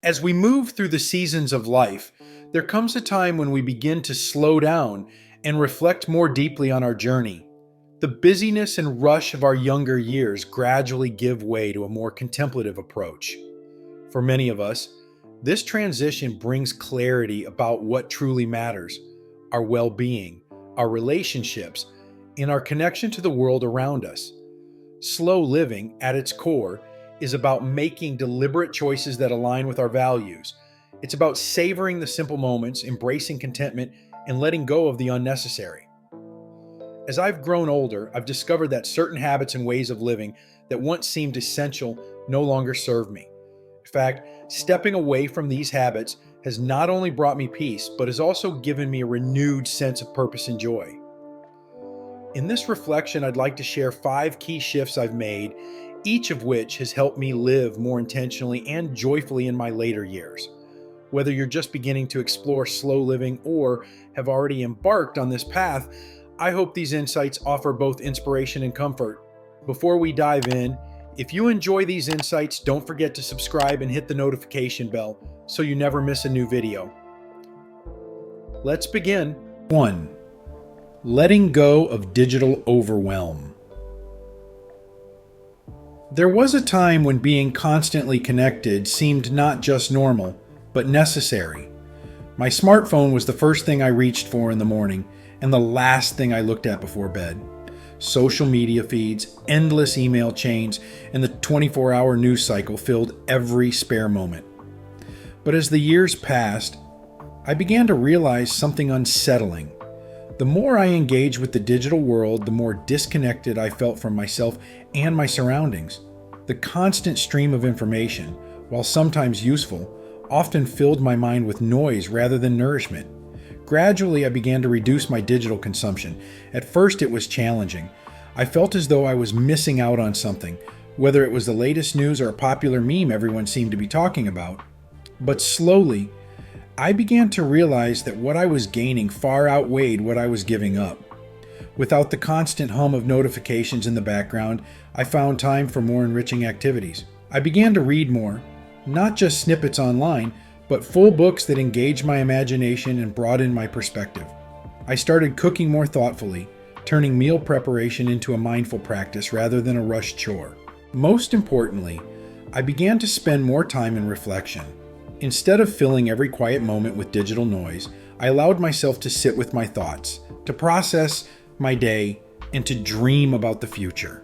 As we move through the seasons of life, there comes a time when we begin to slow down and reflect more deeply on our journey. The busyness and rush of our younger years gradually give way to a more contemplative approach. For many of us, this transition brings clarity about what truly matters: our well being, our relationships, and our connection to the world around us. Slow living, at its core, is about making deliberate choices that align with our values. It's about savoring the simple moments, embracing contentment, and letting go of the unnecessary. As I've grown older, I've discovered that certain habits and ways of living that once seemed essential no longer serve me. In fact, stepping away from these habits has not only brought me peace, but has also given me a renewed sense of purpose and joy. In this reflection, I'd like to share 5 key shifts I've made, each of which has helped me live more intentionally and joyfully in my later years. Whether you're just beginning to explore slow living or have already embarked on this path, I hope these insights offer both inspiration and comfort. Before we dive in, if you enjoy these insights, don't forget to subscribe and hit the notification bell so you never miss a new video. Let's begin. 1. Letting go of digital overwhelm. There was a time when being constantly connected seemed not just normal, but necessary. My smartphone was the first thing I reached for in the morning and the last thing I looked at before bed. Social media feeds, endless email chains, and the 24-hour news cycle filled every spare moment. But as the years passed, I began to realize something unsettling. The more I engaged with the digital world, the more disconnected I felt from myself and my surroundings. The constant stream of information, while sometimes useful, often filled my mind with noise rather than nourishment. Gradually, I began to reduce my digital consumption. At first, it was challenging. I felt as though I was missing out on something, whether it was the latest news or a popular meme everyone seemed to be talking about. But slowly, I began to realize that what I was gaining far outweighed what I was giving up. Without the constant hum of notifications in the background, I found time for more enriching activities. I began to read more, not just snippets online, but full books that engaged my imagination and broadened my perspective. I started cooking more thoughtfully, turning meal preparation into a mindful practice rather than a rushed chore. Most importantly, I began to spend more time in reflection. Instead of filling every quiet moment with digital noise, I allowed myself to sit with my thoughts, to process my day, and to dream about the future.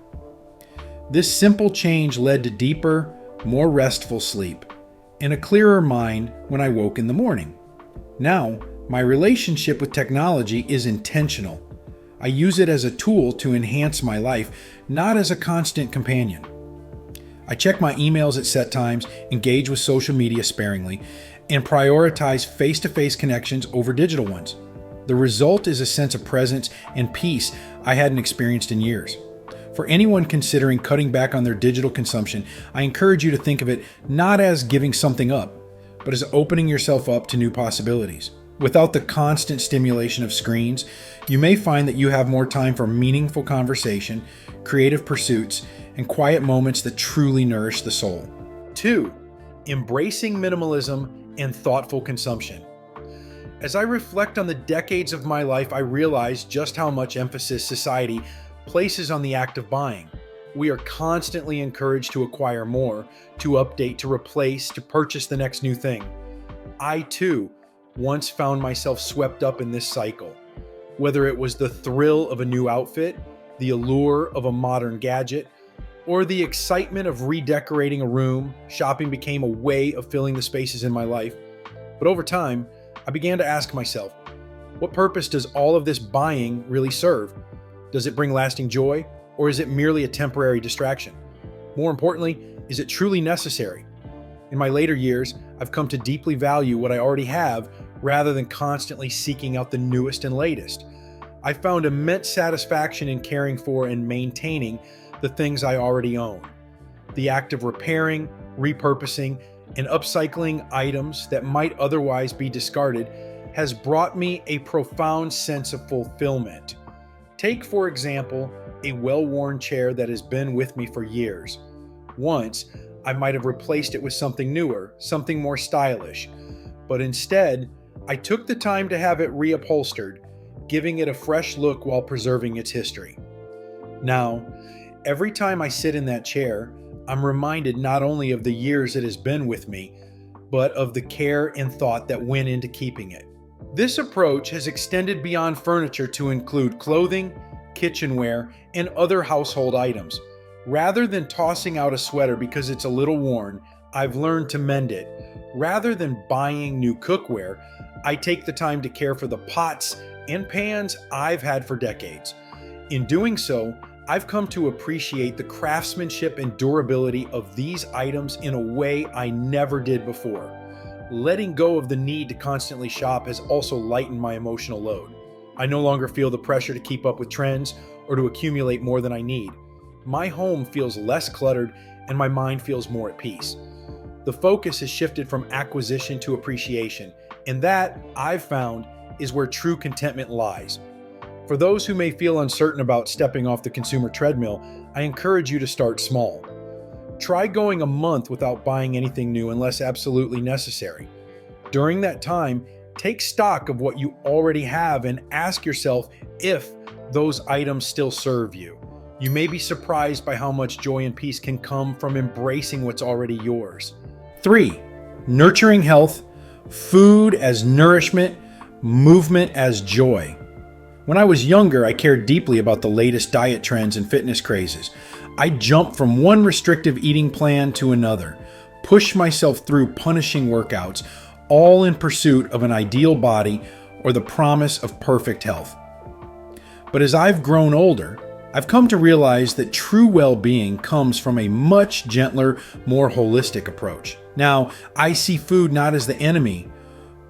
This simple change led to deeper, more restful sleep, and a clearer mind when I woke in the morning. Now, my relationship with technology is intentional. I use it as a tool to enhance my life, not as a constant companion. I check my emails at set times, engage with social media sparingly, and prioritize face-to-face connections over digital ones. The result is a sense of presence and peace I hadn't experienced in years. For anyone considering cutting back on their digital consumption, I encourage you to think of it not as giving something up, but as opening yourself up to new possibilities. Without the constant stimulation of screens, you may find that you have more time for meaningful conversation, creative pursuits, and quiet moments that truly nourish the soul. 2. Embracing minimalism and thoughtful consumption. As I reflect on the decades of my life, I realize just how much emphasis society places on the act of buying. We are constantly encouraged to acquire more, to update, to replace, to purchase the next new thing. I, too, once found myself swept up in this cycle. Whether it was the thrill of a new outfit, the allure of a modern gadget, or the excitement of redecorating a room, shopping became a way of filling the spaces in my life. But over time, I began to ask myself, what purpose does all of this buying really serve? Does it bring lasting joy, or is it merely a temporary distraction? More importantly, is it truly necessary? In my later years, I've come to deeply value what I already have rather than constantly seeking out the newest and latest. I found immense satisfaction in caring for and maintaining the things I already own. The act of repairing, repurposing, and upcycling items that might otherwise be discarded has brought me a profound sense of fulfillment. Take, for example, a well-worn chair that has been with me for years. Once, I might have replaced it with something newer, something more stylish. But instead, I took the time to have it reupholstered, giving it a fresh look while preserving its history. Now, every time I sit in that chair, I'm reminded not only of the years it has been with me, but of the care and thought that went into keeping it. This approach has extended beyond furniture to include clothing, kitchenware, and other household items. Rather than tossing out a sweater because it's a little worn, I've learned to mend it. Rather than buying new cookware, I take the time to care for the pots and pans I've had for decades. In doing so, I've come to appreciate the craftsmanship and durability of these items in a way I never did before. Letting go of the need to constantly shop has also lightened my emotional load. I no longer feel the pressure to keep up with trends or to accumulate more than I need. My home feels less cluttered and my mind feels more at peace. The focus has shifted from acquisition to appreciation, and that, I've found, is where true contentment lies. For those who may feel uncertain about stepping off the consumer treadmill, I encourage you to start small. Try going a month without buying anything new unless absolutely necessary. During that time, take stock of what you already have and ask yourself if those items still serve you. You may be surprised by how much joy and peace can come from embracing what's already yours. 3. Nurturing health, food as nourishment, movement as joy. When I was younger, I cared deeply about the latest diet trends and fitness crazes. I jumped from one restrictive eating plan to another, pushed myself through punishing workouts, all in pursuit of an ideal body or the promise of perfect health. But as I've grown older, I've come to realize that true well-being comes from a much gentler, more holistic approach. Now, I see food not as the enemy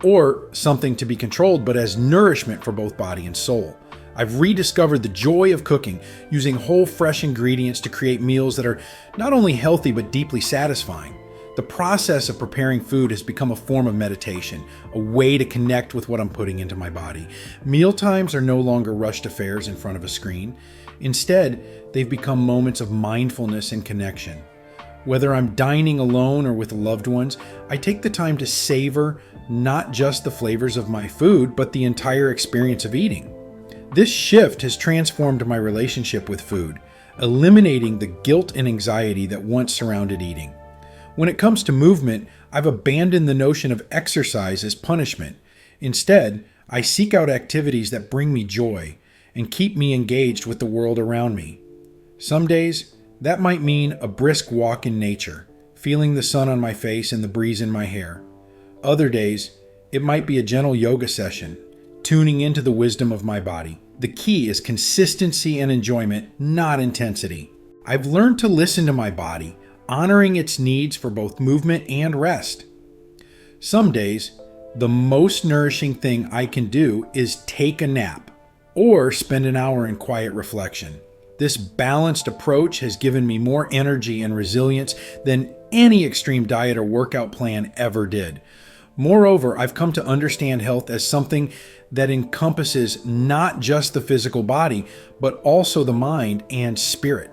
or something to be controlled, but as nourishment for both body and soul. I've rediscovered the joy of cooking, using whole, fresh ingredients to create meals that are not only healthy, but deeply satisfying. The process of preparing food has become a form of meditation, a way to connect with what I'm putting into my body. Meal times are no longer rushed affairs in front of a screen. Instead, they've become moments of mindfulness and connection. Whether I'm dining alone or with loved ones, I take the time to savor not just the flavors of my food, but the entire experience of eating. This shift has transformed my relationship with food, eliminating the guilt and anxiety that once surrounded eating. When it comes to movement, I've abandoned the notion of exercise as punishment. Instead, I seek out activities that bring me joy and keep me engaged with the world around me. Some days, that might mean a brisk walk in nature, feeling the sun on my face and the breeze in my hair. Other days, it might be a gentle yoga session, tuning into the wisdom of my body. The key is consistency and enjoyment, not intensity. I've learned to listen to my body, honoring its needs for both movement and rest. Some days, the most nourishing thing I can do is take a nap or spend an hour in quiet reflection. This balanced approach has given me more energy and resilience than any extreme diet or workout plan ever did. Moreover, I've come to understand health as something that encompasses not just the physical body, but also the mind and spirit.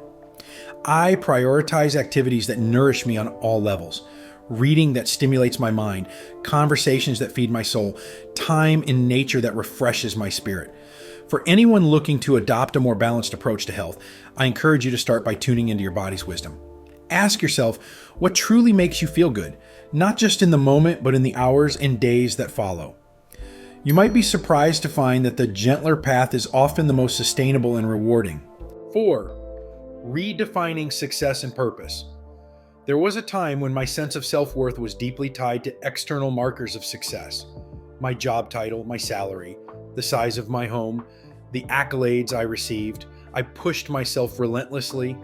I prioritize activities that nourish me on all levels. Reading that stimulates my mind, conversations that feed my soul, time in nature that refreshes my spirit. For anyone looking to adopt a more balanced approach to health, I encourage you to start by tuning into your body's wisdom. Ask yourself what truly makes you feel good, not just in the moment, but in the hours and days that follow. You might be surprised to find that the gentler path is often the most sustainable and rewarding. 4. Redefining success and purpose. There was a time when my sense of self-worth was deeply tied to external markers of success. My job title, my salary, the size of my home, the accolades I received. I pushed myself relentlessly,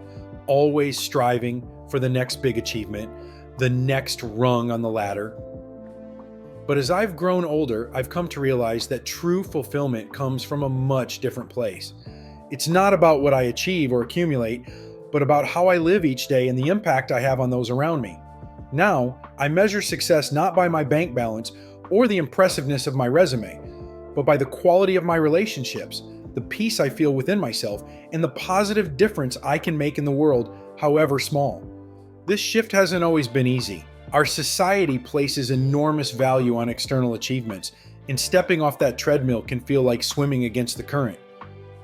always striving for the next big achievement, the next rung on the ladder. But as I've grown older, I've come to realize that true fulfillment comes from a much different place. It's not about what I achieve or accumulate, but about how I live each day and the impact I have on those around me. Now, I measure success not by my bank balance or the impressiveness of my resume, but by the quality of my relationships, the peace I feel within myself, and the positive difference I can make in the world, however small. This shift hasn't always been easy. Our society places enormous value on external achievements, and stepping off that treadmill can feel like swimming against the current.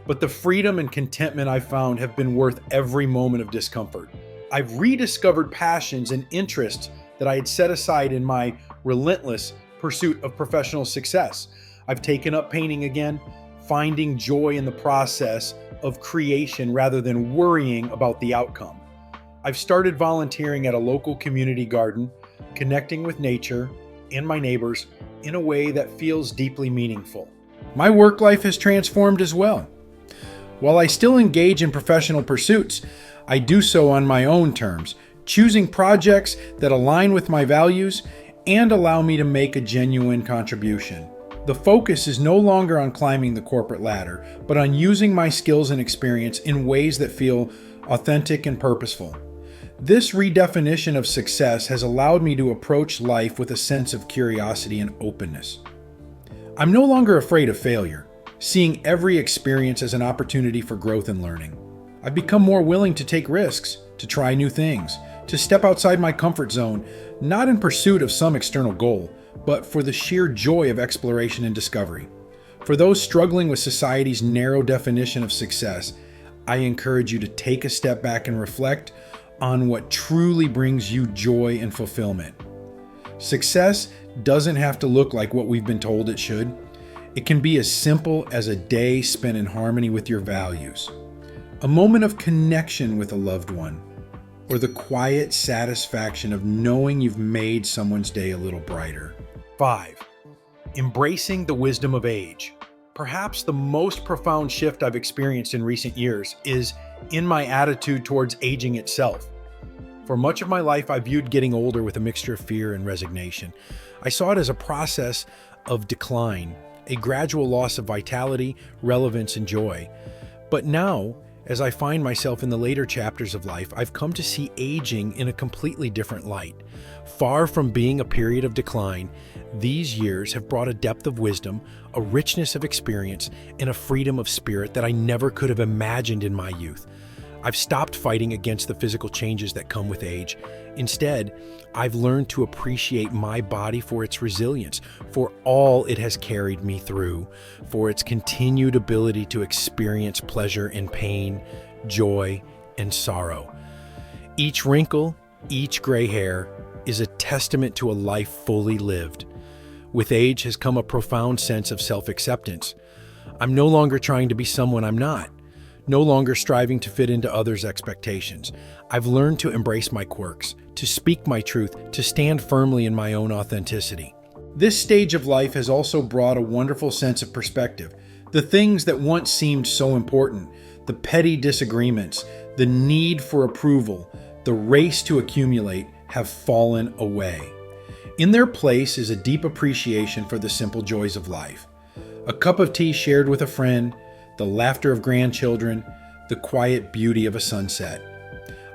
But the freedom and contentment I've found have been worth every moment of discomfort. I've rediscovered passions and interests that I had set aside in my relentless pursuit of professional success. I've taken up painting again, finding joy in the process of creation rather than worrying about the outcome. I've started volunteering at a local community garden, connecting with nature and my neighbors in a way that feels deeply meaningful. My work life has transformed as well. While I still engage in professional pursuits, I do so on my own terms, choosing projects that align with my values and allow me to make a genuine contribution. The focus is no longer on climbing the corporate ladder, but on using my skills and experience in ways that feel authentic and purposeful. This redefinition of success has allowed me to approach life with a sense of curiosity and openness. I'm no longer afraid of failure, seeing every experience as an opportunity for growth and learning. I've become more willing to take risks, to try new things, to step outside my comfort zone, not in pursuit of some external goal, but for the sheer joy of exploration and discovery. For those struggling with society's narrow definition of success, I encourage you to take a step back and reflect on what truly brings you joy and fulfillment. Success doesn't have to look like what we've been told it should. It can be as simple as a day spent in harmony with your values, a moment of connection with a loved one, or the quiet satisfaction of knowing you've made someone's day a little brighter. 5. Embracing the wisdom of age. Perhaps the most profound shift I've experienced in recent years is in my attitude towards aging itself. For much of my life, I viewed getting older with a mixture of fear and resignation. I saw it as a process of decline, a gradual loss of vitality, relevance, and joy. But now, as I find myself in the later chapters of life, I've come to see aging in a completely different light. Far from being a period of decline, these years have brought a depth of wisdom, a richness of experience, and a freedom of spirit that I never could have imagined in my youth. I've stopped fighting against the physical changes that come with age. Instead, I've learned to appreciate my body for its resilience, for all it has carried me through, for its continued ability to experience pleasure and pain, joy and sorrow. Each wrinkle, each gray hair is a testament to a life fully lived. With age has come a profound sense of self-acceptance. I'm no longer trying to be someone I'm not. No longer striving to fit into others' expectations. I've learned to embrace my quirks, to speak my truth, to stand firmly in my own authenticity. This stage of life has also brought a wonderful sense of perspective. The things that once seemed so important, the petty disagreements, the need for approval, the race to accumulate, have fallen away. In their place is a deep appreciation for the simple joys of life. A cup of tea shared with a friend, the laughter of grandchildren, the quiet beauty of a sunset.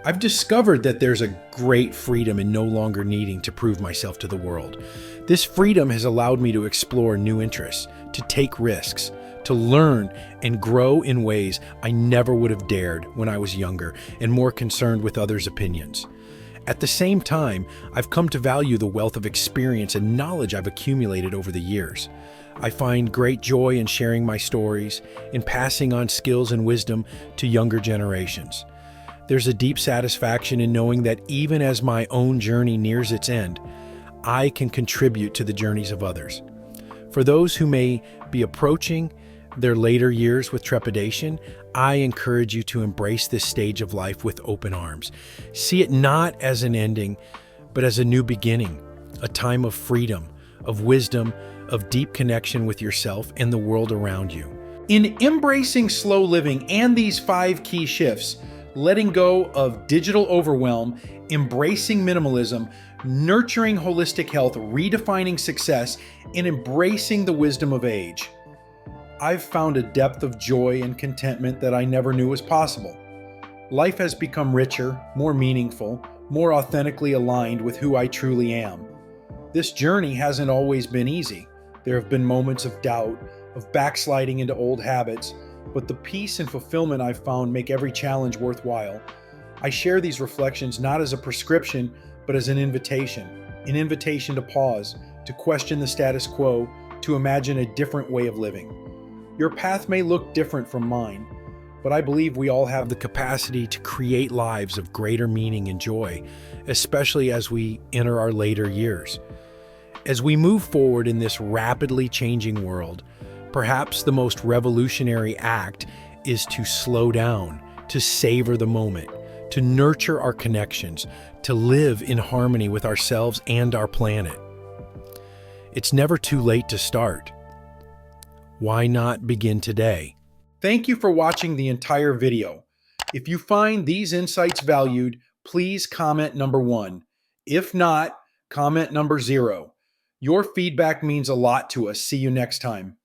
I've discovered that there's a great freedom in no longer needing to prove myself to the world. This freedom has allowed me to explore new interests, to take risks, to learn and grow in ways I never would have dared when I was younger and more concerned with others' opinions. At the same time, I've come to value the wealth of experience and knowledge I've accumulated over the years. I find great joy in sharing my stories, in passing on skills and wisdom to younger generations. There's a deep satisfaction in knowing that even as my own journey nears its end, I can contribute to the journeys of others. For those who may be approaching their later years with trepidation, I encourage you to embrace this stage of life with open arms. See it not as an ending, but as a new beginning, a time of freedom, of wisdom, of deep connection with yourself and the world around you. In embracing slow living and these 5 key shifts, letting go of digital overwhelm, embracing minimalism, nurturing holistic health, redefining success, and embracing the wisdom of age, I've found a depth of joy and contentment that I never knew was possible. Life has become richer, more meaningful, more authentically aligned with who I truly am. This journey hasn't always been easy. There have been moments of doubt, of backsliding into old habits, but the peace and fulfillment I've found make every challenge worthwhile. I share these reflections not as a prescription, but as an invitation to pause, to question the status quo, to imagine a different way of living. Your path may look different from mine, but I believe we all have the capacity to create lives of greater meaning and joy, especially as we enter our later years. As we move forward in this rapidly changing world, perhaps the most revolutionary act is to slow down, to savor the moment, to nurture our connections, to live in harmony with ourselves and our planet. It's never too late to start. Why not begin today? Thank you for watching the entire video. If you find these insights valued, please comment number 1. If not, comment number 0. Your feedback means a lot to us. See you next time.